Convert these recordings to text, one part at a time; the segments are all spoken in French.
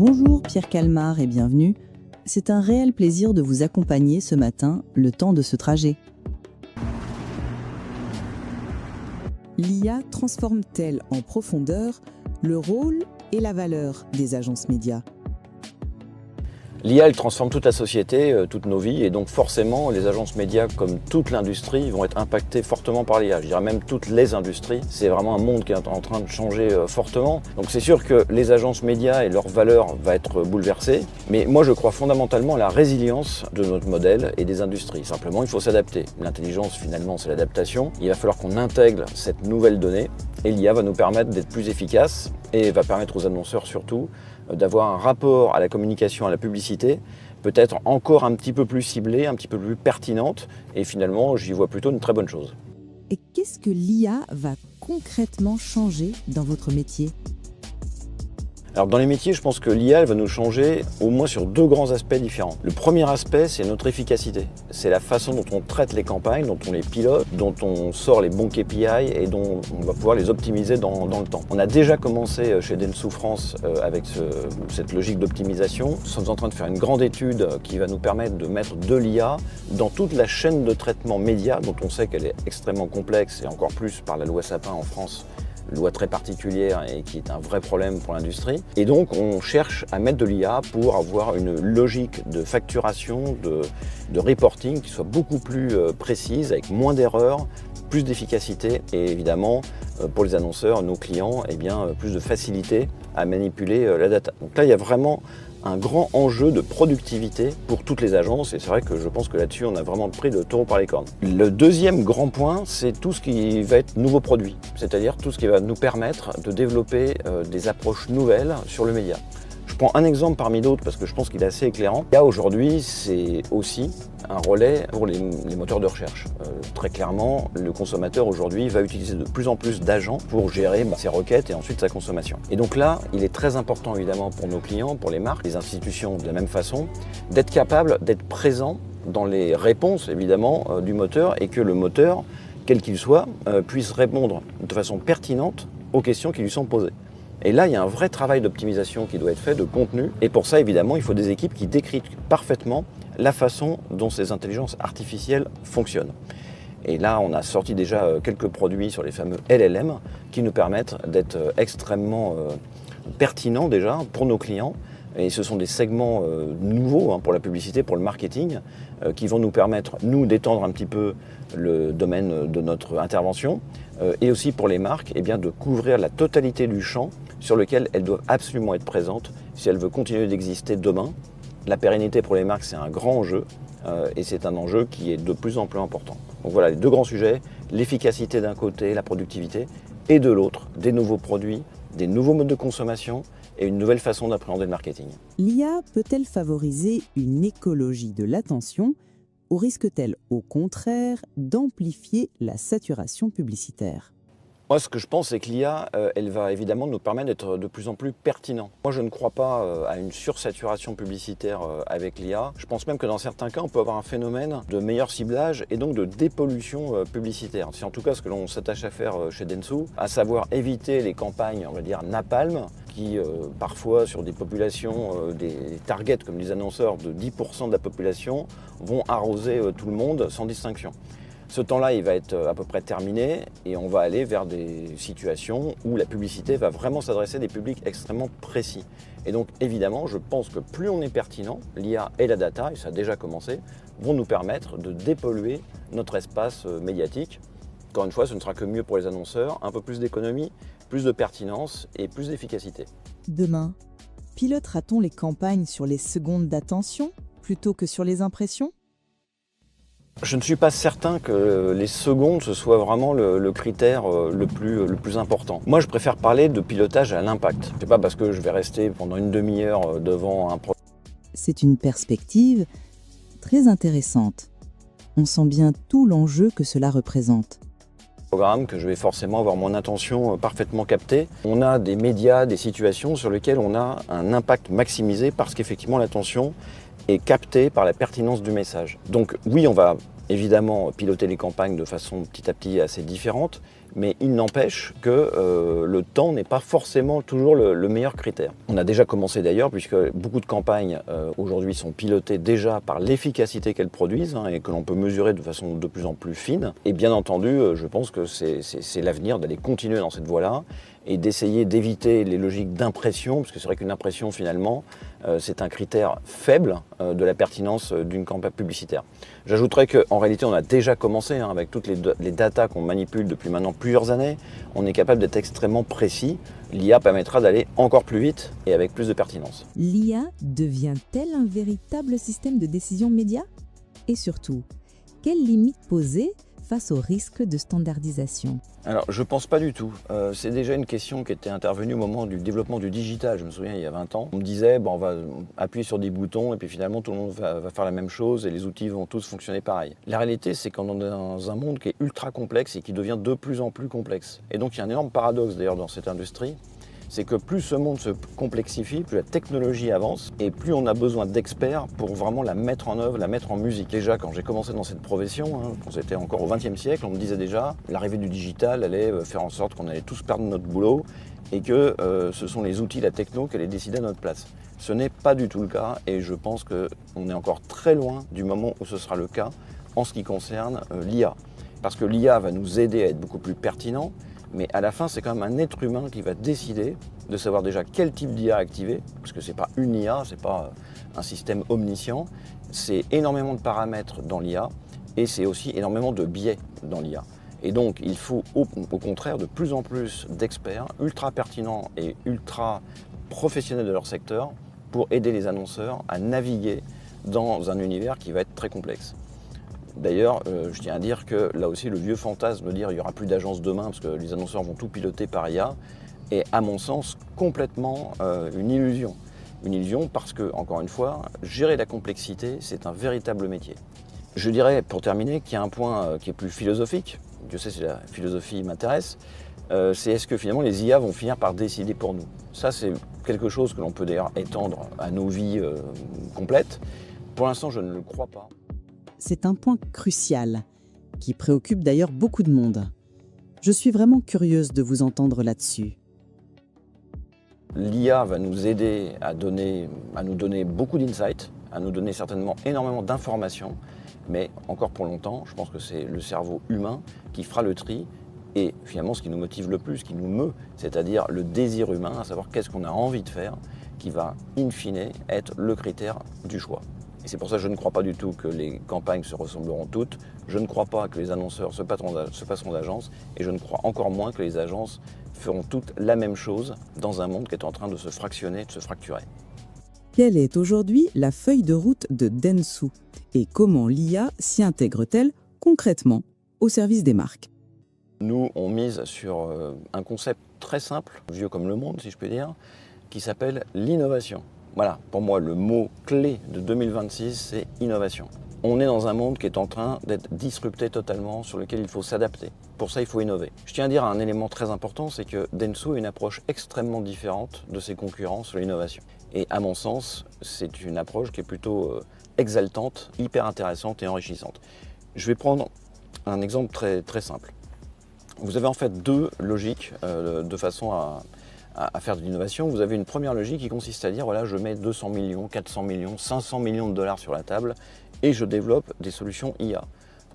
Bonjour Pierre Calmar et bienvenue. C'est un réel plaisir de vous accompagner ce matin, le temps de ce trajet. L'IA transforme-t-elle en profondeur le rôle et la valeur des agences médias ? L'IA, elle transforme toute la société, toutes nos vies, et donc forcément, les agences médias, comme toute l'industrie, vont être impactées fortement par l'IA. Je dirais même toutes les industries. C'est vraiment un monde qui est en train de changer fortement. Donc c'est sûr que les agences médias et leur valeur va être bouleversée, mais moi je crois fondamentalement à la résilience de notre modèle et des industries. Simplement, il faut s'adapter. L'intelligence, finalement, c'est l'adaptation. Il va falloir qu'on intègre cette nouvelle donnée, et l'IA va nous permettre d'être plus efficace et va permettre aux annonceurs surtout d'avoir un rapport à la communication, à la publicité, peut-être encore un petit peu plus ciblé, un petit peu plus pertinente, et finalement, j'y vois plutôt une très bonne chose. Et qu'est-ce que l'IA va concrètement changer dans votre métier ? Alors dans les métiers, je pense que l'IA va nous changer au moins sur deux grands aspects différents. Le premier aspect, c'est notre efficacité. C'est la façon dont on traite les campagnes, dont on les pilote, dont on sort les bons KPI et dont on va pouvoir les optimiser dans le temps. On a déjà commencé chez Dentsu France avec cette logique d'optimisation. Nous sommes en train de faire une grande étude qui va nous permettre de mettre de l'IA dans toute la chaîne de traitement média, dont on sait qu'elle est extrêmement complexe et encore plus par la loi Sapin en France. Loi très particulière et qui est un vrai problème pour l'industrie. Et donc on cherche à mettre de l'IA pour avoir une logique de facturation, de reporting qui soit beaucoup plus précise, avec moins d'erreurs, plus d'efficacité et évidemment pour les annonceurs, nos clients, plus de facilité à manipuler la data. Donc là il y a vraiment un grand enjeu de productivité pour toutes les agences et c'est vrai que je pense que là-dessus on a vraiment pris le taureau par les cornes. Le deuxième grand point, c'est tout ce qui va être nouveaux produits, c'est-à-dire tout ce qui va nous permettre de développer des approches nouvelles sur le média. Je prends un exemple parmi d'autres parce que je pense qu'il est assez éclairant. Là aujourd'hui, c'est aussi un relais pour les moteurs de recherche. Très clairement, le consommateur aujourd'hui va utiliser de plus en plus d'agents pour gérer ses requêtes et ensuite sa consommation. Et donc là, il est très important évidemment pour nos clients, pour les marques, les institutions de la même façon, d'être capable d'être présent dans les réponses évidemment du moteur et que le moteur, quel qu'il soit, puisse répondre de façon pertinente aux questions qui lui sont posées. Et là, il y a un vrai travail d'optimisation qui doit être fait, de contenu. Et pour ça, évidemment, il faut des équipes qui décryptent parfaitement la façon dont ces intelligences artificielles fonctionnent. Et là, on a sorti déjà quelques produits sur les fameux LLM qui nous permettent d'être extrêmement pertinents déjà pour nos clients. Et ce sont des segments nouveaux pour la publicité, pour le marketing, qui vont nous permettre, nous, d'étendre un petit peu le domaine de notre intervention, et aussi pour les marques, de couvrir la totalité du champ sur lequel elles doivent absolument être présentes si elles veulent continuer d'exister demain. La pérennité pour les marques, c'est un grand enjeu, et c'est un enjeu qui est de plus en plus important. Donc voilà, les deux grands sujets, l'efficacité d'un côté, la productivité, et de l'autre, des nouveaux produits, des nouveaux modes de consommation, et une nouvelle façon d'appréhender le marketing. L'IA peut-elle favoriser une écologie de l'attention ou risque-t-elle au contraire d'amplifier la saturation publicitaire ? Moi, ce que je pense, c'est que l'IA, elle va évidemment nous permettre d'être de plus en plus pertinent. Moi, je ne crois pas à une sursaturation publicitaire avec l'IA. Je pense même que dans certains cas, on peut avoir un phénomène de meilleur ciblage et donc de dépollution publicitaire. C'est en tout cas ce que l'on s'attache à faire chez Dentsu, à savoir éviter les campagnes, on va dire, napalm, qui parfois sur des populations, des targets comme les annonceurs de 10% de la population, vont arroser tout le monde sans distinction. Ce temps-là, il va être à peu près terminé et on va aller vers des situations où la publicité va vraiment s'adresser à des publics extrêmement précis. Et donc évidemment, je pense que plus on est pertinent, l'IA et la data, et ça a déjà commencé, vont nous permettre de dépolluer notre espace médiatique. Encore une fois, ce ne sera que mieux pour les annonceurs, un peu plus d'économie, plus de pertinence et plus d'efficacité. Demain, pilotera-t-on les campagnes sur les secondes d'attention plutôt que sur les impressions ? Je ne suis pas certain que les secondes, ce soit vraiment le critère le plus important. Moi, je préfère parler de pilotage à l'impact. C'est pas parce que je vais rester pendant une demi-heure devant un projet. C'est une perspective très intéressante. On sent bien tout l'enjeu que cela représente. Programme que je vais forcément avoir mon intention parfaitement captée. On a des médias, des situations sur lesquelles on a un impact maximisé parce qu'effectivement l'attention est captée par la pertinence du message. Donc oui, on va évidemment piloter les campagnes de façon petit à petit assez différente, Mais il n'empêche que le temps n'est pas forcément toujours le meilleur critère. On a déjà commencé d'ailleurs, puisque beaucoup de campagnes aujourd'hui sont pilotées déjà par l'efficacité qu'elles produisent et que l'on peut mesurer de façon de plus en plus fine. Et bien entendu, je pense que c'est l'avenir d'aller continuer dans cette voie-là et d'essayer d'éviter les logiques d'impression, parce que c'est vrai qu'une impression finalement, c'est un critère faible de la pertinence d'une campagne publicitaire. J'ajouterais qu'en réalité, on a déjà commencé avec toutes les datas qu'on manipule depuis maintenant plusieurs années. On est capable d'être extrêmement précis. L'IA permettra d'aller encore plus vite et avec plus de pertinence. L'IA devient-elle un véritable système de décision média? Et surtout, quelles limites poser face au risque de standardisation? Alors, je ne pense pas du tout. C'est déjà une question qui était intervenue au moment du développement du digital. Je me souviens, il y a 20 ans, on me disait, on va appuyer sur des boutons et puis finalement tout le monde va faire la même chose et les outils vont tous fonctionner pareil. La réalité, c'est qu'on est dans un monde qui est ultra complexe et qui devient de plus en plus complexe. Et donc, il y a un énorme paradoxe d'ailleurs dans cette industrie. C'est que plus ce monde se complexifie, plus la technologie avance et plus on a besoin d'experts pour vraiment la mettre en œuvre, la mettre en musique. Déjà, quand j'ai commencé dans cette profession, quand c'était encore au XXe siècle, on me disait déjà l'arrivée du digital allait faire en sorte qu'on allait tous perdre notre boulot et que ce sont les outils, la techno qui allaient décider à notre place. Ce n'est pas du tout le cas et je pense qu'on est encore très loin du moment où ce sera le cas en ce qui concerne l'IA. Parce que l'IA va nous aider à être beaucoup plus pertinent. Mais à la fin, c'est quand même un être humain qui va décider de savoir déjà quel type d'IA activer, parce que ce n'est pas une IA, ce n'est pas un système omniscient, c'est énormément de paramètres dans l'IA et c'est aussi énormément de biais dans l'IA. Et donc, il faut au contraire de plus en plus d'experts ultra pertinents et ultra professionnels de leur secteur pour aider les annonceurs à naviguer dans un univers qui va être très complexe. D'ailleurs, je tiens à dire que là aussi, le vieux fantasme de dire qu'il n'y aura plus d'agences demain parce que les annonceurs vont tout piloter par IA est, à mon sens, complètement une illusion. Une illusion parce que, encore une fois, gérer la complexité, c'est un véritable métier. Je dirais, pour terminer, qu'il y a un point qui est plus philosophique. Je sais si la philosophie m'intéresse. C'est est-ce que finalement les IA vont finir par décider pour nous? Ça, c'est quelque chose que l'on peut d'ailleurs étendre à nos vies complètes. Pour l'instant, je ne le crois pas. C'est un point crucial, qui préoccupe d'ailleurs beaucoup de monde. Je suis vraiment curieuse de vous entendre là-dessus. L'IA va nous aider à nous donner beaucoup d'insights, à nous donner certainement énormément d'informations, mais encore pour longtemps, je pense que c'est le cerveau humain qui fera le tri et finalement ce qui nous motive le plus, ce qui nous meut, c'est-à-dire le désir humain, à savoir qu'est-ce qu'on a envie de faire, qui va in fine être le critère du choix. Et c'est pour ça que je ne crois pas du tout que les campagnes se ressembleront toutes. Je ne crois pas que les annonceurs se passeront d'agences. Et je ne crois encore moins que les agences feront toutes la même chose dans un monde qui est en train de se fractionner, de se fracturer. Quelle est aujourd'hui la feuille de route de Dentsu? Et comment l'IA s'y intègre-t-elle concrètement au service des marques? Nous, on mise sur un concept très simple, vieux comme le monde si je peux dire, qui s'appelle l'innovation. Voilà, pour moi, le mot clé de 2026, c'est innovation. On est dans un monde qui est en train d'être disrupté totalement, sur lequel il faut s'adapter. Pour ça, il faut innover. Je tiens à dire un élément très important, c'est que Dentsu a une approche extrêmement différente de ses concurrents sur l'innovation. Et à mon sens, c'est une approche qui est plutôt exaltante, hyper intéressante et enrichissante. Je vais prendre un exemple très, très simple. Vous avez en fait deux logiques de façon à faire de l'innovation. Vous avez une première logique qui consiste à dire, voilà, je mets 200 millions, 400 millions, 500 millions de dollars sur la table et je développe des solutions IA.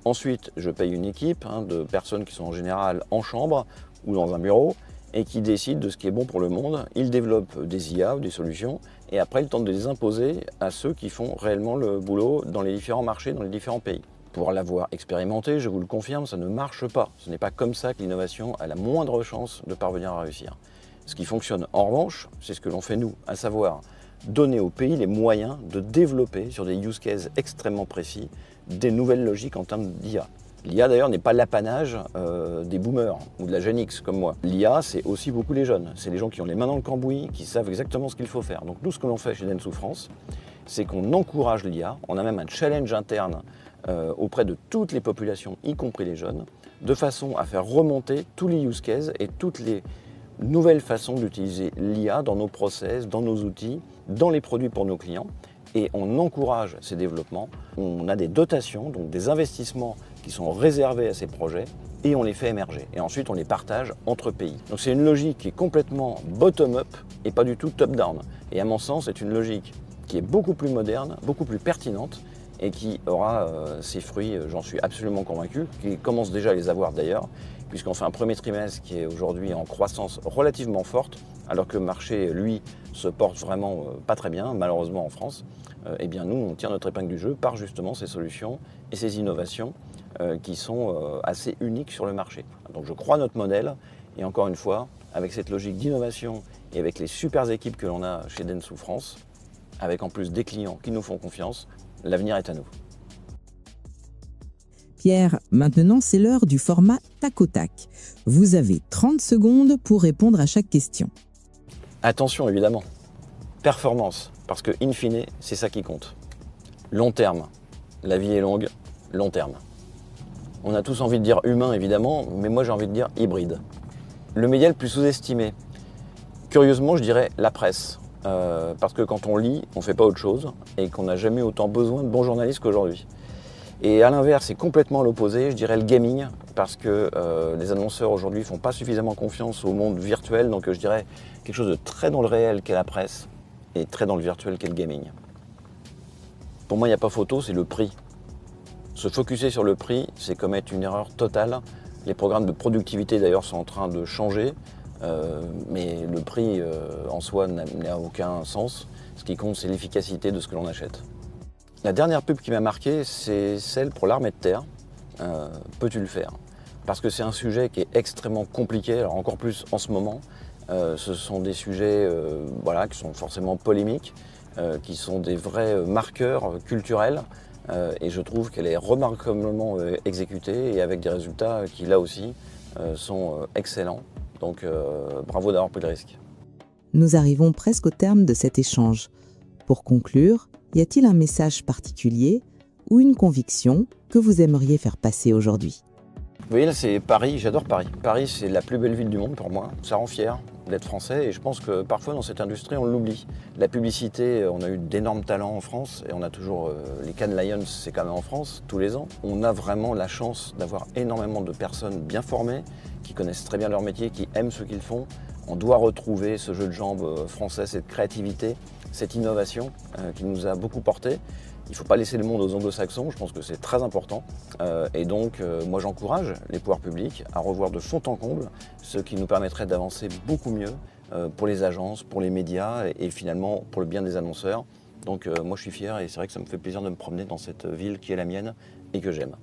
Ensuite, je paye une équipe de personnes qui sont en général en chambre ou dans un bureau et qui décident de ce qui est bon pour le monde. Ils développent des IA ou des solutions et après ils tentent de les imposer à ceux qui font réellement le boulot dans les différents marchés, dans les différents pays. Pour l'avoir expérimenté, je vous le confirme, ça ne marche pas. Ce n'est pas comme ça que l'innovation a la moindre chance de parvenir à réussir. Ce qui fonctionne en revanche, c'est ce que l'on fait nous, à savoir donner aux pays les moyens de développer sur des use cases extrêmement précis des nouvelles logiques en termes d'IA. L'IA d'ailleurs n'est pas l'apanage des boomers ou de la Gen X comme moi. L'IA c'est aussi beaucoup les jeunes, c'est les gens qui ont les mains dans le cambouis, qui savent exactement ce qu'il faut faire. Donc nous ce que l'on fait chez Dentsu France, c'est qu'on encourage l'IA, on a même un challenge interne auprès de toutes les populations, y compris les jeunes, de façon à faire remonter tous les use cases et toutes les nouvelles façons d'utiliser l'IA dans nos process, dans nos outils, dans les produits pour nos clients. Et on encourage ces développements. On a des dotations, donc des investissements qui sont réservés à ces projets et on les fait émerger. Et ensuite, on les partage entre pays. Donc c'est une logique qui est complètement bottom-up et pas du tout top-down. Et à mon sens, c'est une logique qui est beaucoup plus moderne, beaucoup plus pertinente et qui aura ses fruits, j'en suis absolument convaincu, qui commence déjà à les avoir d'ailleurs, puisqu'on fait un premier trimestre qui est aujourd'hui en croissance relativement forte, alors que le marché, lui, se porte vraiment pas très bien, malheureusement en France. Eh bien nous, on tire notre épingle du jeu par justement ces solutions et ces innovations qui sont assez uniques sur le marché. Donc je crois à notre modèle, et encore une fois, avec cette logique d'innovation et avec les super équipes que l'on a chez Dentsu France, avec en plus des clients qui nous font confiance, l'avenir est à nous. Pierre, maintenant c'est l'heure du format tac au tac. Vous avez 30 secondes pour répondre à chaque question. Attention évidemment, performance, parce que in fine, c'est ça qui compte. Long terme, la vie est longue, long terme. On a tous envie de dire humain évidemment, mais moi j'ai envie de dire hybride. Le média le plus sous-estimé, curieusement je dirais la presse. Parce que quand on lit, on ne fait pas autre chose et qu'on n'a jamais autant besoin de bons journalistes qu'aujourd'hui. Et à l'inverse, c'est complètement l'opposé, je dirais le gaming, parce que les annonceurs aujourd'hui ne font pas suffisamment confiance au monde virtuel, donc je dirais quelque chose de très dans le réel qu'est la presse et très dans le virtuel qu'est le gaming. Pour moi, il n'y a pas photo, c'est le prix. Se focuser sur le prix, c'est commettre une erreur totale. Les programmes de productivité d'ailleurs sont en train de changer. Mais le prix en soi n'a aucun sens. Ce qui compte, c'est l'efficacité de ce que l'on achète. La dernière pub qui m'a marqué, c'est celle pour l'armée de terre. Peux-tu le faire? Parce que c'est un sujet qui est extrêmement compliqué, alors encore plus en ce moment. Ce sont des sujets qui sont forcément polémiques, qui sont des vrais marqueurs culturels. Et je trouve qu'elle est remarquablement exécutée et avec des résultats qui, là aussi, sont excellents. Donc bravo d'avoir pris le risque. Nous arrivons presque au terme de cet échange. Pour conclure, y a-t-il un message particulier ou une conviction que vous aimeriez faire passer aujourd'hui? Vous voyez là, c'est Paris, j'adore Paris. Paris, c'est la plus belle ville du monde pour moi. Ça rend fier d'être français et je pense que parfois dans cette industrie, on l'oublie. La publicité, on a eu d'énormes talents en France et on a toujours les Cannes Lions, c'est quand même en France, tous les ans. On a vraiment la chance d'avoir énormément de personnes bien formées, qui connaissent très bien leur métier, qui aiment ce qu'ils font. On doit retrouver ce jeu de jambes français, cette créativité, cette innovation qui nous a beaucoup porté. Il ne faut pas laisser le monde aux anglo-saxons, je pense que c'est très important. Et donc, moi j'encourage les pouvoirs publics à revoir de fond en comble ce qui nous permettrait d'avancer beaucoup mieux pour les agences, pour les médias et finalement pour le bien des annonceurs. Donc moi je suis fier et c'est vrai que ça me fait plaisir de me promener dans cette ville qui est la mienne et que j'aime.